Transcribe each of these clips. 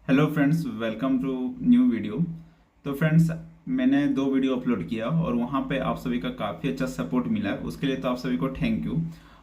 Hello friends, welcome to new video. तो friends, मैंने 2 video upload किया और वहाँ पे आप सभी का काफ़ी अच्छा सपोर्ट मिला है। उसके लिए तो आप सभी को थैंक यू।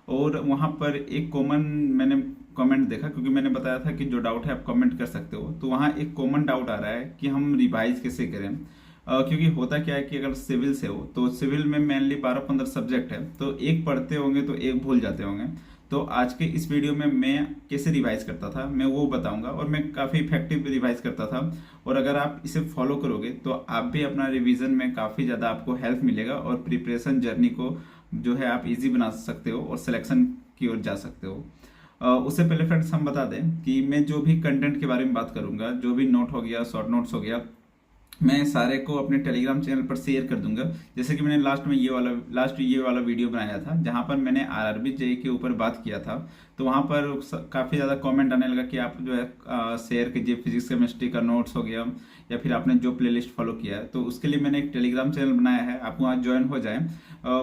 और वहाँ पर एक कॉमन मैंने कमेंट देखा, क्योंकि मैंने बताया था कि जो डाउट है आप कमेंट कर सकते हो। तो वहाँ एक कॉमन डाउट आ रहा है कि हम रिवाइज कैसे करें। क्योंकि होता क्या है कि अगर सिविल से हो तो सिविल में मेनली 12-15 सब्जेक्ट है, तो एक पढ़ते होंगे तो एक भूल जाते होंगे। तो आज के इस वीडियो में मैं कैसे रिवाइज करता था मैं वो बताऊंगा, और मैं काफ़ी इफेक्टिव रिवाइज करता था। और अगर आप इसे फॉलो करोगे तो आप भी अपना रिवीजन में काफ़ी ज़्यादा आपको हेल्प मिलेगा, और प्रिपरेशन जर्नी को जो है आप इजी बना सकते हो और सिलेक्शन की ओर जा सकते हो। उससे पहले फ्रेंड्स हम बता दें कि मैं जो भी कंटेंट के बारे में बात करूंगा, जो भी नोट हो गया, शॉर्ट नोट्स हो गया, मैं सारे को अपने टेलीग्राम चैनल पर शेयर कर दूंगा। जैसे कि मैंने लास्ट ये वाला वीडियो बनाया था जहां पर मैंने आरआरबी जेई के ऊपर बात किया था। तो वहां पर काफी ज्यादा कमेंट आने लगा कि आप जो है शेयर कीजिए फिजिक्स केमिस्ट्री का नोट्स हो गया, या फिर आपने जो प्लेलिस्ट फॉलो किया है। तो उसके लिए मैंने एक टेलीग्राम चैनल बनाया है, आप वहाँ ज्वाइन हो जाए।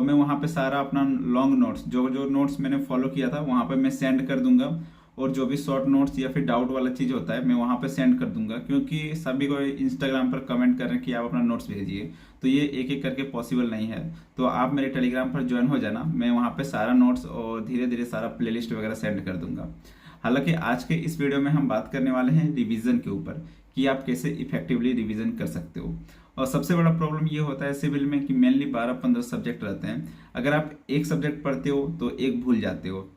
मैं वहाँ पे सारा अपना लॉन्ग नोट्स, जो जो नोट्स मैंने फॉलो किया था वहाँ पे मैं सेंड कर दूंगा। और जो भी शॉर्ट नोट्स या फिर डाउट वाला चीज होता है मैं वहां पे सेंड कर दूंगा, क्योंकि सभी को इंस्टाग्राम पर कमेंट कर रहे हैं कि आप अपना नोट्स भेजिए, तो ये एक एक करके पॉसिबल नहीं है। तो आप मेरे टेलीग्राम पर ज्वाइन हो जाना, मैं वहां पे सारा नोट्स और धीरे धीरे सारा प्लेलिस्ट वगैरह सेंड कर दूंगा। हालांकि आज के इस वीडियो में हम बात करने वाले हैं रिवीजन के ऊपर, कि आप कैसे इफेक्टिवली रिवीजन कर सकते हो। और सबसे बड़ा प्रॉब्लम ये होता है सिविल में कि मेनली 12-15 सब्जेक्ट रहते हैं। अगर आप एक सब्जेक्ट पढ़ते हो तो एक भूल जाते हो।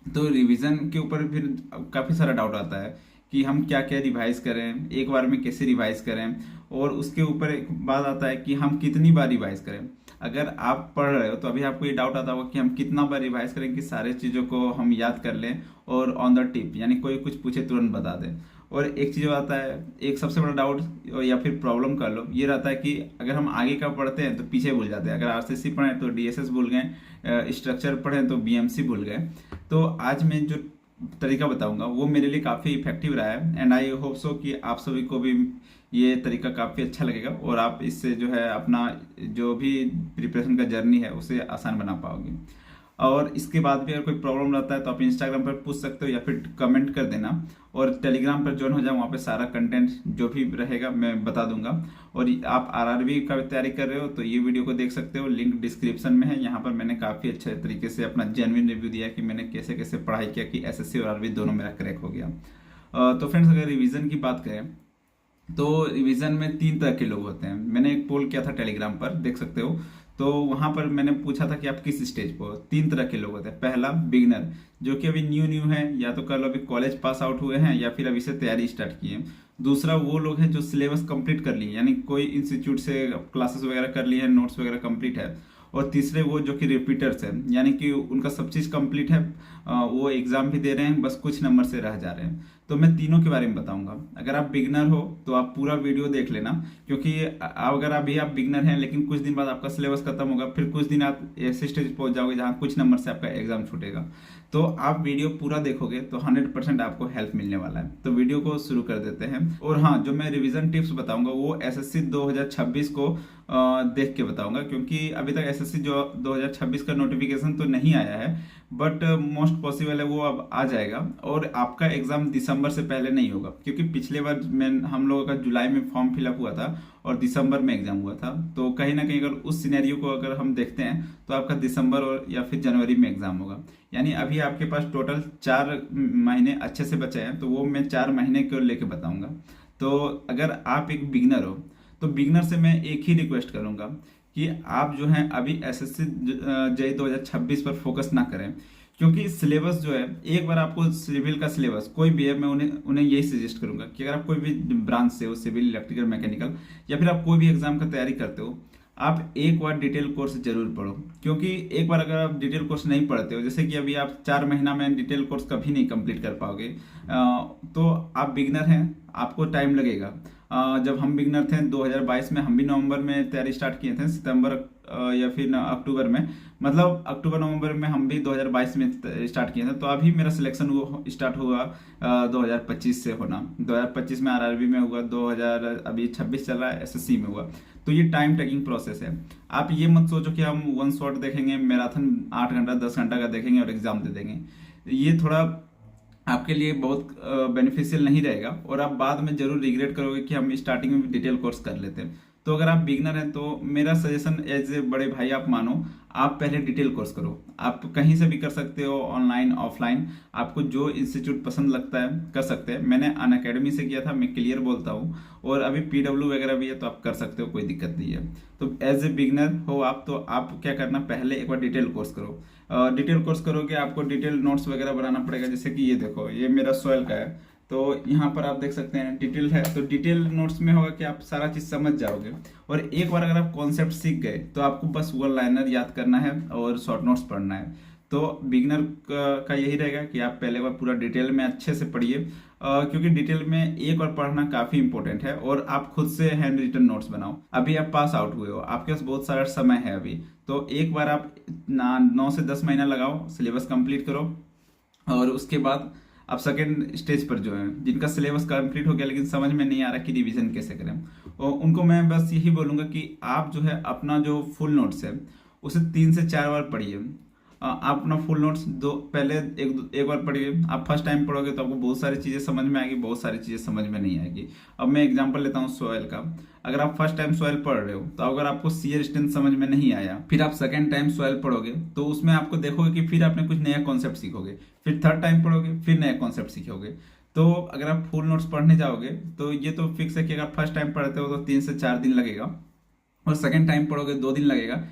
तो रिवीजन के ऊपर फिर काफ़ी सारा डाउट आता है कि हम क्या क्या रिवाइज करें, एक बार में कैसे रिवाइज करें। और उसके ऊपर एक बात आता है कि हम कितनी बार रिवाइज करें। अगर आप पढ़ रहे हो तो अभी आपको ये डाउट आता होगा कि हम कितना बार रिवाइज करें कि सारे चीज़ों को हम याद कर लें और ऑन द टिप, यानी कोई कुछ पूछे तुरंत बता दें। और एक चीज़ आता है, एक सबसे बड़ा डाउट या फिर प्रॉब्लम कर लो, ये रहता है कि अगर हम आगे का पढ़ते हैं तो पीछे भूल जाते हैं। अगर आरसीसी पढ़ें तो डीएसएस भूल गए, स्ट्रक्चर पढ़ें तो बीएमसी भूल गए। तो आज मैं जो तरीका बताऊंगा वो मेरे लिए काफ़ी इफेक्टिव रहा है, एंड आई होप सो कि आप सभी को भी ये तरीका काफ़ी अच्छा लगेगा, और आप इससे जो है अपना जो भी प्रिपरेशन का जर्नी है उसे आसान बना पाओगे। और इसके बाद भी अगर कोई प्रॉब्लम रहता है तो आप इंस्टाग्राम पर पूछ सकते हो या फिर कमेंट कर देना, और टेलीग्राम पर ज्वाइन हो जाओ, वहाँ पे सारा कंटेंट जो भी रहेगा मैं बता दूंगा। और आप आरआरबी का तैयारी कर रहे हो तो ये वीडियो को देख सकते हो, लिंक डिस्क्रिप्शन में है। यहाँ पर मैंने काफ़ी अच्छे तरीके से अपना जेन्युइन रिव्यू दिया कि मैंने कैसे कैसे पढ़ाई किया कि एसएससी और आरआरबी दोनों मेरा क्रैक हो गया। तो फ्रेंड्स, अगर रिविजन की बात करें तो रिवीजन में 3 तरह के लोग होते हैं। मैंने एक पोल किया था टेलीग्राम पर, देख सकते हो। तो वहां पर मैंने पूछा था कि आप किस स्टेज पर हो। 3 तरह के लोग होते हैं। पहला बिगनर, जो कि अभी न्यू न्यू है, या तो कल अभी कॉलेज पास आउट हुए हैं या फिर अभी से तैयारी स्टार्ट की है। दूसरा वो लोग हैं जो सिलेबस कंप्लीट कर लिए, यानी कोई इंस्टीट्यूट से क्लासेस वगैरह कर लिए हैं, नोट्स वगैरह कंप्लीट है। और तीसरे वो जो कि रिपीटर्स हैं, यानी कि उनका सब चीज़ कंप्लीट है, वो एग्जाम भी दे रहे हैं, बस कुछ नंबर से रह जा रहे हैं। तो मैं तीनों के बारे में बताऊंगा। अगर आप बिगनर हो तो आप पूरा वीडियो देख लेना, क्योंकि अगर अभी आप बिगनर हैं लेकिन कुछ दिन बाद आपका सिलेबस खत्म होगा, फिर कुछ दिन आप ऐसे स्टेज पहुंच जाओगे जहां कुछ नंबर से आपका एग्जाम छूटेगा। तो आप वीडियो पूरा देखोगे तो 100% आपको हेल्प मिलने वाला है। तो वीडियो को शुरू कर देते हैं। और हाँ, जो मैं रिवीजन टिप्स बताऊंगा वो एसएससी 2026 को देख के बताऊंगा, क्योंकि अभी तक एसएससी जो 2026 का नोटिफिकेशन तो नहीं आया है, बट मोस्ट पॉसिबल है वो अब आ जाएगा। और आपका एग्जाम दिसंबर से पहले नहीं होगा, क्योंकि पिछले बार मैं हम लोगों का जुलाई में फॉर्म फिलअप हुआ था और दिसंबर में एग्जाम हुआ था। तो कहीं ना कहीं अगर उस सिनेरियो को अगर हम देखते हैं तो आपका दिसंबर और या फिर जनवरी में एग्जाम होगा। यानी अभी आपके पास टोटल 4 महीने अच्छे से बचे हैं, तो वो मैं 4 महीने को लेके बताऊंगा। तो अगर आप एक बिगनर हो तो बिगनर से मैं एक ही रिक्वेस्ट करूंगा कि आप जो हैं अभी एसएससी जेई 2026 पर फोकस ना करें, क्योंकि सिलेबस जो है, एक बार आपको सिविल का सिलेबस कोई भी है, मैं उन्हें उन्हें यही सजेस्ट करूंगा कि अगर आप कोई भी ब्रांच से हो, सिविल, इलेक्ट्रिकल, मैकेनिकल, या फिर आप कोई भी एग्जाम का तैयारी करते हो, आप एक बार डिटेल कोर्स जरूर पढ़ो। क्योंकि एक बार अगर आप डिटेल कोर्स नहीं पढ़ते हो, जैसे कि अभी आप 4 महीना में डिटेल कोर्स कभी नहीं कंप्लीट कर पाओगे, तो आप बिगनर हैं, आपको टाइम लगेगा। जब हम बिगनर थे 2022 में, हम भी नवंबर में तैयारी स्टार्ट किए थे, सितंबर या फिर अक्टूबर में, मतलब अक्टूबर नवंबर में हम भी 2022 में स्टार्ट किए थे। तो अभी मेरा सिलेक्शन स्टार्ट हुआ 2025 से होना। 2025 में आरआरबी में हुआ, 2000 अभी 26 चल रहा है, एसएससी में हुआ। तो ये टाइम टेकिंग प्रोसेस है। आप ये मत सोचो कि हम वन शॉट देखेंगे, मैराथन 8 घंटा 10 घंटा का देखेंगे और एग्जाम दे देंगे। ये थोड़ा आपके लिए बहुत बेनिफिशियल नहीं रहेगा और आप बाद में जरूर रिग्रेट करोगे कि हम स्टार्टिंग में डिटेल कोर्स कर लेते हैं। तो अगर आप बिगनर हैं तो मेरा सजेशन एज ए बड़े भाई आप मानो, आप पहले डिटेल कोर्स करो। आप कहीं से भी कर सकते हो, ऑनलाइन ऑफलाइन, आपको जो इंस्टीट्यूट पसंद लगता है कर सकते हैं। मैंने अनअकैडमी से किया था, मैं क्लियर बोलता हूँ, और अभी पीडब्ल्यू वगैरह भी है तो आप कर सकते हो, कोई दिक्कत नहीं है। तो एज ए बिगनर हो आप, तो आप क्या करना, पहले एक बार डिटेल कोर्स करो। डिटेल कोर्स करोगे आपको डिटेल नोट्स वगैरह बनाना पड़ेगा। जैसे कि ये देखो, ये मेरा सॉइल का है, तो यहाँ पर आप देख सकते हैं डिटेल है। तो डिटेल नोट्स में होगा कि आप सारा चीज समझ जाओगे, और एक बार अगर आप कॉन्सेप्ट सीख गए तो आपको बस वन लाइनर याद करना है और शॉर्ट नोट्स पढ़ना है। तो बिगनर का यही रहेगा कि आप पहले बार पूरा डिटेल में अच्छे से पढ़िए, क्योंकि डिटेल में एक बार पढ़ना काफी इंपॉर्टेंट है। और आप खुद से हैंड रिटन नोट्स बनाओ। अभी आप पास आउट हुए हो, आपके पास बहुत सारा समय है अभी, तो एक बार आप 9 से 10 महीना लगाओ, सिलेबस कंप्लीट करो, और उसके बाद आप सेकेंड स्टेज पर जो है, जिनका सिलेबस कंप्लीट हो गया लेकिन समझ में नहीं आ रहा कि रिवीजन कैसे करें, और उनको मैं बस यही बोलूंगा कि आप जो है अपना जो फुल नोट्स है उसे 3 से 4 बार पढ़िए। आप अपना फुल नोट्स पहले एक बार पढ़िए। आप फर्स्ट टाइम पढ़ोगे तो आपको बहुत सारी चीजें समझ में आएगी, बहुत सारी चीजें समझ में नहीं आएगी। अब मैं एग्जांपल लेता हूँ सॉइल का। अगर आप फर्स्ट टाइम सॉइल पढ़ रहे हो तो अगर आपको शियर स्ट्रेंथ समझ में नहीं आया, फिर आप सेकंड टाइम सॉइल पढ़ोगे तो उसमें आपको देखोगे कि फिर आपने कुछ नया कॉन्सेप्ट सीखोगे, फिर थर्ड टाइम पढ़ोगे फिर नया कॉन्सेप्ट सीखोगे। तो अगर आप फुल नोट्स पढ़ने जाओगे तो ये तो फिक्स है कि अगर फर्स्ट टाइम पढ़ते हो तो 3 से 4 दिन लगेगा, और सेकंड टाइम पढ़ोगे 2 दिन लगेगा।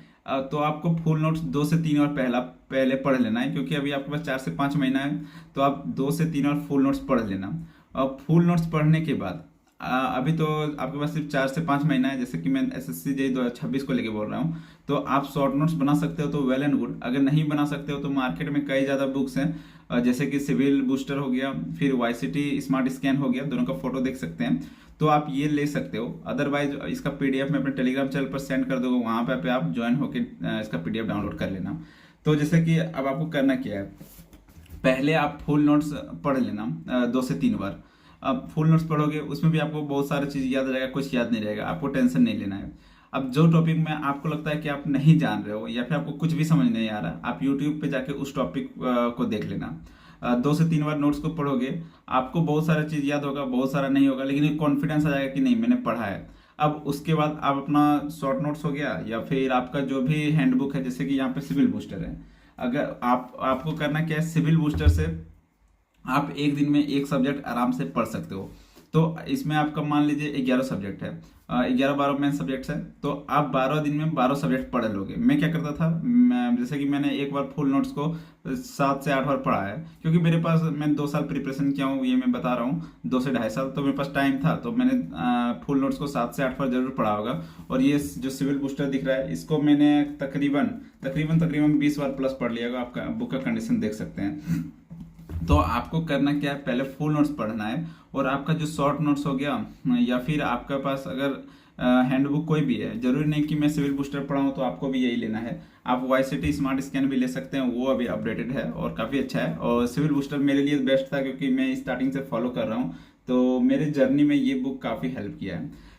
तो आपको फुल नोट्स 2 से 3 बार पहले पढ़ लेना है, क्योंकि अभी आपके पास 4 से 5 महीना है, तो आप 2 से 3 बार फुल नोट्स पढ़ लेना। और फुल नोट्स पढ़ने के बाद अभी तो आपके पास सिर्फ 4 से 5 महीना है, जैसे कि मैं एसएससी जेईई 2026 को लेके बोल रहा हूँ, तो आप शॉर्ट नोट्स बना सकते हो तो वेल एंड गुड। अगर नहीं बना सकते हो तो मार्केट में कई ज़्यादा बुक्स हैं, जैसे कि सिविल बूस्टर हो गया, फिर वाईसीटी स्मार्ट स्कैन हो गया, दोनों का फोटो देख सकते हैं, तो आप ये ले सकते हो। अदरवाइज इसका पीडीएफ मैं अपने टेलीग्राम चैनल पर सेंड कर दूंगा, वहां पे आप ज्वाइन होकर इसका पीडीएफ डाउनलोड कर लेना। तो जैसे कि अब आपको करना क्या है, पहले आप फुल नोट्स पढ़ लेना 2 से 3 बार। अब फुल नोट्स पढ़ोगे उसमें भी आपको बहुत सारी चीज याद रहेगा, कुछ याद नहीं रहेगा, आपको टेंशन नहीं लेना है। अब जो टॉपिक में आपको लगता है कि आप नहीं जान रहे हो या फिर आपको कुछ भी समझ नहीं आ रहा, आप यूट्यूब पे जाके उस टॉपिक को देख लेना। 2 से 3 बार नोट्स को पढ़ोगे, आपको बहुत सारा चीज याद होगा, बहुत सारा नहीं होगा, लेकिन एक कॉन्फिडेंस आ जाएगा कि नहीं मैंने पढ़ा है। अब उसके बाद आप अपना शॉर्ट नोट्स हो गया या फिर आपका जो भी हैंडबुक है, जैसे कि यहाँ पे सिविल बूस्टर है, अगर आपको करना क्या है, सिविल बूस्टर से आप एक दिन में एक सब्जेक्ट आराम से पढ़ सकते हो। तो इसमें आपका मान लीजिए 11 सब्जेक्ट है, 11-12 मेन सब्जेक्ट्स है, तो आप 12 दिन में 12 सब्जेक्ट पढ़ लोगे। मैं क्या करता था, जैसे कि मैंने एक बार फुल नोट्स को 7 से 8 बार पढ़ा है, क्योंकि मेरे पास, मैं 2 साल प्रिपरेशन किया हूँ, ये मैं बता रहा हूँ, 2 से 2.5 साल, तो मेरे पास टाइम था, तो मैंने फुल नोट्स को 7 से 8 बार जरूर पढ़ा होगा। और ये जो सिविल बूस्टर दिख रहा है, इसको मैंने तकरीबन 20 बार प्लस पढ़ लिया होगा। आपका बुक का कंडीशन देख सकते हैं। तो आपको करना क्या है, पहले फुल नोट्स पढ़ना है, और आपका जो शॉर्ट नोट्स हो गया, या फिर आपके पास अगर हैंडबुक कोई भी है, जरूरी नहीं कि मैं सिविल बूस्टर पढ़ा हूँ तो आपको भी यही लेना है। आप वाईसीटी स्मार्ट स्कैन भी ले सकते हैं, वो अभी अपडेटेड है और काफ़ी अच्छा है। और सिविल बूस्टर मेरे लिए बेस्ट था, क्योंकि मैं स्टार्टिंग से फॉलो कर रहा हूँ, तो मेरे जर्नी में ये बुक काफ़ी हेल्प किया है।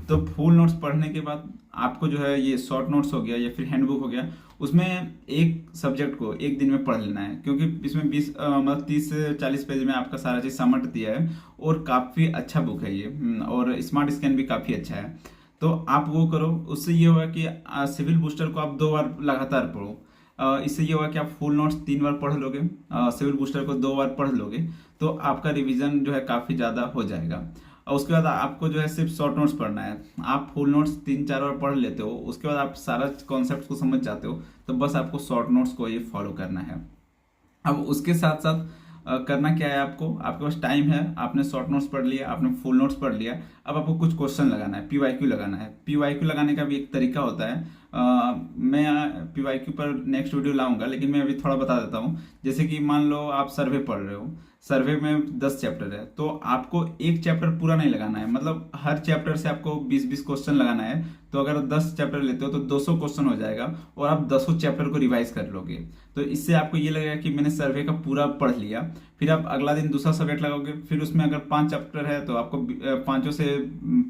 तो फुल नोट्स पढ़ने के बाद आपको जो है ये शॉर्ट नोट्स हो गया या फिर हैंडबुक हो गया, उसमें एक सब्जेक्ट को एक दिन में पढ़ लेना है, क्योंकि इसमें 30 से 40 पेज में आपका सारा चीज समझ दिया है, और काफी अच्छा बुक है ये, और स्मार्ट स्कैन भी काफी अच्छा है। तो आप वो करो, उससे ये होगा कि सिविल बूस्टर को आप 2 बार लगातार पढ़ो। इससे ये होगा कि आप फुल नोट्स 3 बार पढ़ लोगे, सिविल बूस्टर को 2 बार पढ़ लोगे, तो आपका रिवीजन जो है काफी ज्यादा हो जाएगा। और उसके बाद आपको जो है सिर्फ शॉर्ट नोट्स पढ़ना है। आप फुल नोट्स 3-4 बार पढ़ लेते हो, उसके बाद आप सारा कॉन्सेप्ट को समझ जाते हो, तो बस आपको शॉर्ट नोट्स को ये फॉलो करना है। अब उसके साथ साथ करना क्या है, आपके पास टाइम है, आपने शॉर्ट नोट्स पढ़ लिया, आपने फुल नोट्स पढ़ लिया, अब आपको कुछ क्वेश्चन लगाना है, पीवाईक्यू लगाना है। पीवाईक्यू लगाने का भी एक तरीका होता है, मैं पीवाईक्यू पर नेक्स्ट वीडियो लाऊंगा, लेकिन मैं अभी थोड़ा बता देता हूँ। जैसे कि मान लो आप सर्वे पढ़ रहे हो, सर्वे में 10 चैप्टर है, तो आपको एक चैप्टर पूरा नहीं लगाना है, मतलब हर चैप्टर से आपको 20-20 क्वेश्चन लगाना है। तो अगर 10 चैप्टर लेते हो तो 200 क्वेश्चन हो जाएगा, और आप 10 चैप्टर को रिवाइज कर लोगे। तो इससे आपको ये लगेगा कि मैंने सर्वे का पूरा पढ़ लिया। फिर आप अगला दिन दूसरा सब्जेक्ट लगाओगे, फिर उसमें अगर 5 चैप्टर है तो आपको 5 से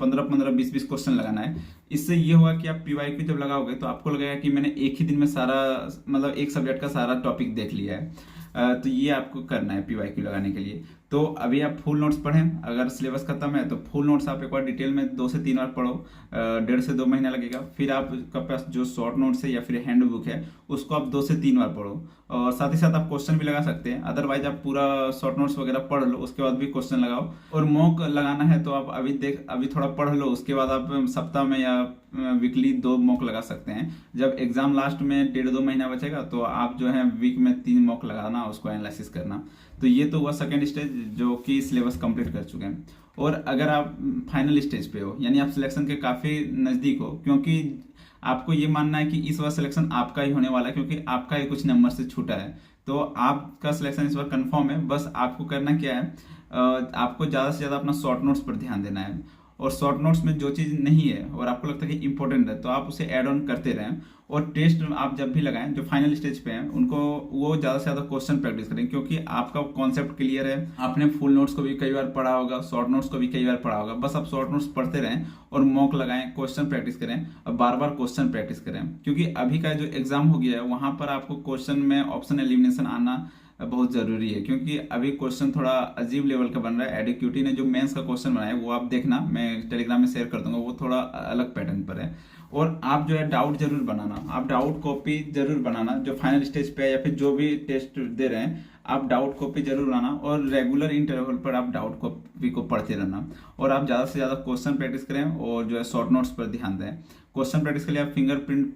15-15, 20-20 क्वेश्चन लगाना है। इससे ये होगा कि आप पीवाईक्यू जब लगाओगे तो आपको लगेगा कि मैंने एक ही दिन में सारा, मतलब एक सब्जेक्ट का सारा टॉपिक देख लिया है। तो ये आपको करना है PYQ लगाने के लिए। तो अभी आप फुल नोट्स पढ़ें, अगर सिलेबस खत्म है तो फुल नोट्स आप एक बार डिटेल में 2 से 3 बार पढ़ो, 1.5 से 2 महीना लगेगा। फिर आपके पास जो शॉर्ट नोट्स है या फिर हैंड बुक है उसको आप 2 से 3 बार पढ़ो, और साथ ही साथ आप क्वेश्चन भी लगा सकते हैं। अदरवाइज आप पूरा शॉर्ट नोट्स वगैरह पढ़ लो, उसके बाद भी क्वेश्चन लगाओ। और मॉक लगाना है तो आप अभी थोड़ा पढ़ लो, उसके बाद आप सप्ताह में या वीकली 2 मॉक लगा सकते हैं। जब एग्जाम लास्ट में 1.5-2 महीना बचेगा तो आप जो है वीक में 3 मॉक लगाना, उसको एनालिसिस करना। तो ये तो हुआ सेकेंड स्टेज जो कि सिलेबस कंप्लीट कर चुके हैं। और अगर आप फाइनल स्टेज पे हो, यानी आप सिलेक्शन के काफ़ी नज़दीक हो, क्योंकि आपको ये मानना है कि इस बार सिलेक्शन आपका ही होने वाला है, क्योंकि आपका ही कुछ नंबर से छूटा है, तो आपका सिलेक्शन इस बार कंफर्म है। बस आपको करना क्या है, आपको ज़्यादा से ज़्यादा अपना शॉर्ट नोट्स पर ध्यान देना है, और शॉर्ट नोट्स में जो चीज़ नहीं है और आपको लगता है कि इंपॉर्टेंट है तो आप उसे ऐड ऑन करते रहें। और टेस्ट आप जब भी लगाएं जो फाइनल स्टेज पे हैं उनको वो ज़्यादा से ज़्यादा क्वेश्चन प्रैक्टिस करें, क्योंकि आपका कॉन्सेप्ट क्लियर है। आपने फुल नोट्स को भी कई बार पढ़ा होगा, शॉर्ट नोट्स को भी कई बार पढ़ा होगा। बस आप शॉर्ट नोट्स पढ़ते रहें और मॉक लगाएं, क्वेश्चन प्रैक्टिस करें और बार बार क्वेश्चन प्रैक्टिस करें, क्योंकि अभी का जो एग्जाम हो गया है वहां पर आपको क्वेश्चन में ऑप्शन एलिमिनेशन आना बहुत जरूरी है, क्योंकि अभी क्वेश्चन थोड़ा अजीब लेवल का बन रहा है। एडीक्यूटी ने जो मेंस का क्वेश्चन बनाया है वो आप देखना, मैं टेलीग्राम में शेयर कर दूंगा, वो थोड़ा अलग पैटर्न पर है। और आप जो है डाउट जरूर बनाना, आप डाउट कॉपी जरूर बनाना, जो फाइनल स्टेज पे है या फिर जो भी टेस्ट दे रहे हैं आप डाउट कॉपी जरूर बनाना, और रेगुलर इंटरवल पर आप डाउट कॉपी को पढ़ते रहना। और आप ज़्यादा से ज़्यादा क्वेश्चन प्रैक्टिस करें और जो है शॉर्ट नोट्स पर ध्यान दें। क्वेश्चन प्रैक्टिस के लिए आप फिंगरप्रिंट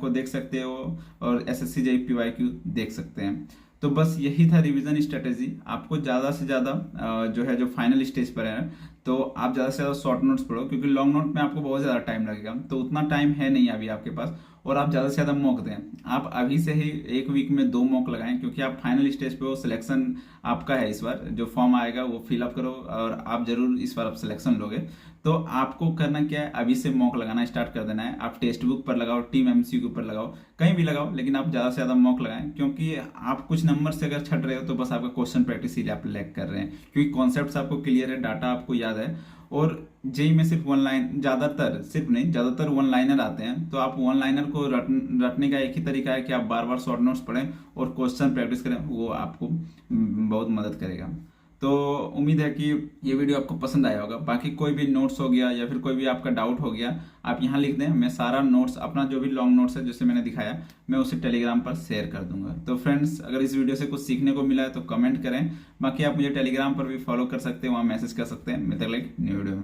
को देख सकते हो और SSC JEE PYQ देख सकते हैं। तो बस यही था रिवीजन स्ट्रेटेजी। आपको ज़्यादा से ज़्यादा जो फाइनल स्टेज पर है तो आप ज़्यादा से ज़्यादा शॉर्ट नोट्स पढ़ो, क्योंकि लॉन्ग नोट में आपको बहुत ज़्यादा टाइम लगेगा, तो उतना टाइम है नहीं अभी आपके पास। और आप ज़्यादा से ज़्यादा मॉक दें, आप अभी से ही 1 वीक में 2 मॉक लगाएं, क्योंकि आप फाइनल स्टेज पे हो, सिलेक्शन आपका है। इस बार जो फॉर्म आएगा वो फिलअप करो और आप जरूर इस बार आप सिलेक्शन लोगे। तो आपको करना क्या है, अभी से मॉक लगाना स्टार्ट कर देना है। आप टेक्स्ट बुक पर लगाओ, टीम MCQ पर लगाओ, कहीं भी लगाओ, लेकिन आप ज़्यादा से ज़्यादा मॉक लगाएं, क्योंकि आप कुछ नंबर से अगर छट रहे हो तो बस आपका क्वेश्चन प्रैक्टिस ही आप लैग कर रहे हैं, क्योंकि कॉन्सेप्ट आपको क्लियर है, डाटा आपको याद है। और जेई में सिर्फ 1 लाइन, ज़्यादातर सिर्फ नहीं, ज़्यादातर 1 लाइनर आते हैं। तो आप 1 लाइनर को रटने का एक ही तरीका है कि आप बार बार शॉर्ट नोट्स पढ़ें और क्वेश्चन प्रैक्टिस करें, वो आपको बहुत मदद करेगा। तो उम्मीद है कि ये वीडियो आपको पसंद आया होगा। बाकी कोई भी नोट्स हो गया या फिर कोई भी आपका डाउट हो गया, आप यहाँ लिख दें, मैं सारा नोट्स अपना जो भी लॉन्ग नोट्स है जैसे मैंने दिखाया मैं उसे टेलीग्राम पर शेयर कर दूंगा। तो फ्रेंड्स, अगर इस वीडियो से कुछ सीखने को मिला है तो कमेंट करें। बाकी आप मुझे टेलीग्राम पर भी फॉलो कर सकते हैं, वहाँ मैसेज कर सकते हैं। मिलते हैं न्यू वीडियो में।